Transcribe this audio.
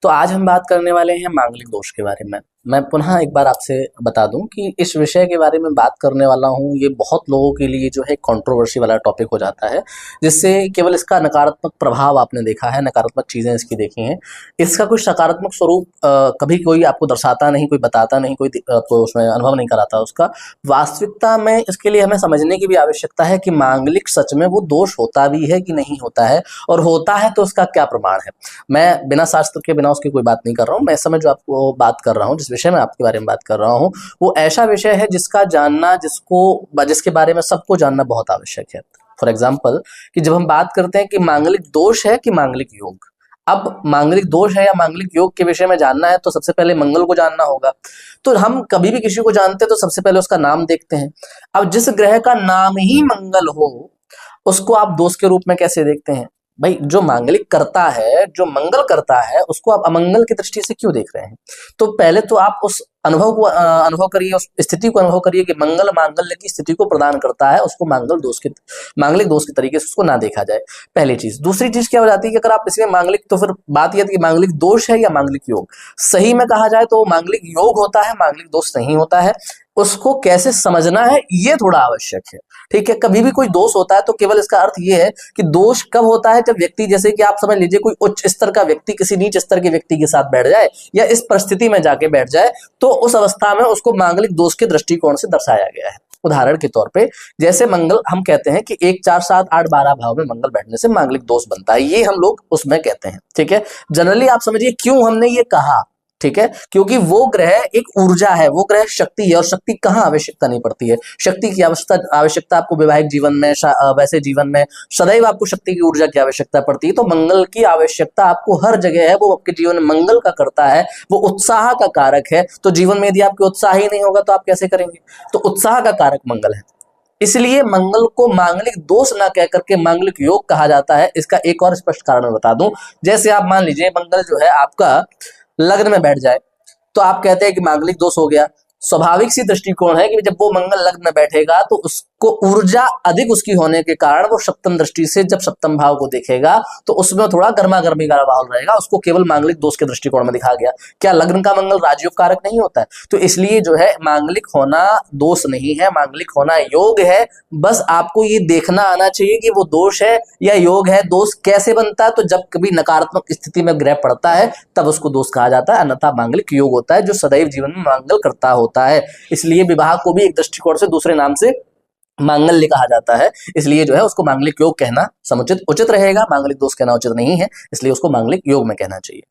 तो आज हम बात करने वाले हैं मांगलिक दोष के बारे में। मैं पुनः एक बार आपसे बता दूं कि इस विषय के बारे में बात करने वाला हूं, ये बहुत लोगों के लिए जो है कंट्रोवर्सी वाला टॉपिक हो जाता है, जिससे केवल इसका नकारात्मक प्रभाव आपने देखा है, नकारात्मक चीज़ें इसकी देखी हैं। इसका कुछ सकारात्मक स्वरूप कभी कोई आपको दर्शाता नहीं, कोई बताता नहीं, कोई आपको उसमें अनुभव नहीं कराता उसका। वास्तविकता में इसके लिए हमें समझने की भी आवश्यकता है कि मांगलिक सच में वो दोष होता भी है कि नहीं होता है, और होता है तो उसका क्या प्रमाण है। मैं बिना शास्त्र के, बिना उसकी कोई बात नहीं कर रहा हूँ। मैं इस समय जो आपको बात कर रहा हूँ, जिस विषय में आपके बारे में बात कर रहा हूँ, वो ऐसा विषय है जिसका जानना, जिसके बारे में सबको जानना बहुत आवश्यक है। फॉर एग्जाम्पल, कि जब हम बात करते हैं कि मांगलिक दोष है कि मांगलिक योग, अब मांगलिक दोष है या मांगलिक योग के विषय में जानना है तो सबसे पहले मंगल को जानना होगा। तो हम कभी भी किसी को जानते हैं तो सबसे पहले उसका नाम देखते हैं। अब जिस ग्रह का नाम ही मंगल हो, उसको आप दोष के रूप में कैसे देखते हैं? भाई, जो मांगलिक करता है, जो मंगल करता है, उसको आप अमंगल की दृष्टि से क्यों देख रहे हैं? तो पहले तो आप उस अनुभव करिए, उस स्थिति को अनुभव करिए कि मंगल मांगल्य की स्थिति को प्रदान करता है, उसको मांगलिक दोष के तरीके से उसको ना देखा जाए। पहली चीज। दूसरी चीज क्या हो जाती है कि अगर आप इसमें मांगलिक, तो फिर बात यह थी कि मांगलिक दोष है या मांगलिक योग। सही में कहा जाए तो मांगलिक योग होता है, मांगलिक दोष नहीं होता है। उसको कैसे समझना है ये थोड़ा आवश्यक है। ठीक है, कभी भी कोई दोष होता है तो केवल इसका अर्थ ये है कि दोष कब होता है, जब व्यक्ति, जैसे कि आप समझ लीजिए कोई उच्च स्तर का व्यक्ति किसी नीच स्तर के व्यक्ति के साथ बैठ जाए या इस परिस्थिति में जाके बैठ जाए, तो उस अवस्था में उसको मांगलिक दोष के दृष्टिकोण से दर्शाया गया है। उदाहरण के तौर पे, जैसे मंगल, हम कहते हैं कि 1 4 7 8 12 भाव में मंगल बैठने से मांगलिक दोष बनता है, ये हम लोग उसमें कहते हैं। ठीक है, जनरली आप समझिए क्यों हमने ये कहा। ठीक है, क्योंकि वो ग्रह एक ऊर्जा है, वो ग्रह शक्ति है, और शक्ति कहाँ आवश्यकता नहीं पड़ती है। शक्ति की आवश्यकता आपको वैवाहिक जीवन में, वैसे जीवन में सदैव आपको शक्ति की ऊर्जा की आवश्यकता पड़ती है। तो मंगल की आवश्यकता आपको हर जगह है, वो आपके जीवन में मंगल का करता है, वो उत्साह का कारक है। तो जीवन में यदि आपके उत्साह ही नहीं होगा तो आप कैसे करेंगे? तो उत्साह का कारक मंगल है, इसलिए मंगल को मांगलिक दोष ना कह करके मांगलिक योग कहा जाता है। इसका एक और स्पष्ट कारण मैं बता दूं। जैसे आप मान लीजिए मंगल जो है आपका लग्न में बैठ जाए, तो आप कहते हैं कि मांगलिक दोष हो गया। स्वाभाविक सी दृष्टिकोण है कि जब वो मंगल लग्न में बैठेगा तो उसको ऊर्जा अधिक उसकी होने के कारण वो सप्तम दृष्टि से जब सप्तम भाव को देखेगा तो उसमें थोड़ा गर्मा गर्मी का माहौल रहेगा, उसको केवल मांगलिक दोष के दृष्टिकोण में दिखा गया। क्या लग्न का मंगल राजयोग कारक नहीं होता है? तो इसलिए जो है मांगलिक होना दोष नहीं है, मांगलिक होना योग है। बस आपको ये देखना आना चाहिए कि वो दोष है या योग है। दोष कैसे बनता है? तो जब कभी नकारात्मक स्थिति में ग्रह पड़ता है तब उसको दोष कहा जाता है, अन्यथा मांगलिक योग होता है जो सदैव जीवन में मंगल करता होता है। इसलिए विवाह को भी एक दृष्टिकोण से दूसरे नाम से मांगल्य कहा जाता है। इसलिए जो है उसको मांगलिक योग कहना समुचित उचित रहेगा, मांगलिक दोष कहना उचित नहीं है, इसलिए उसको मांगलिक योग में कहना चाहिए।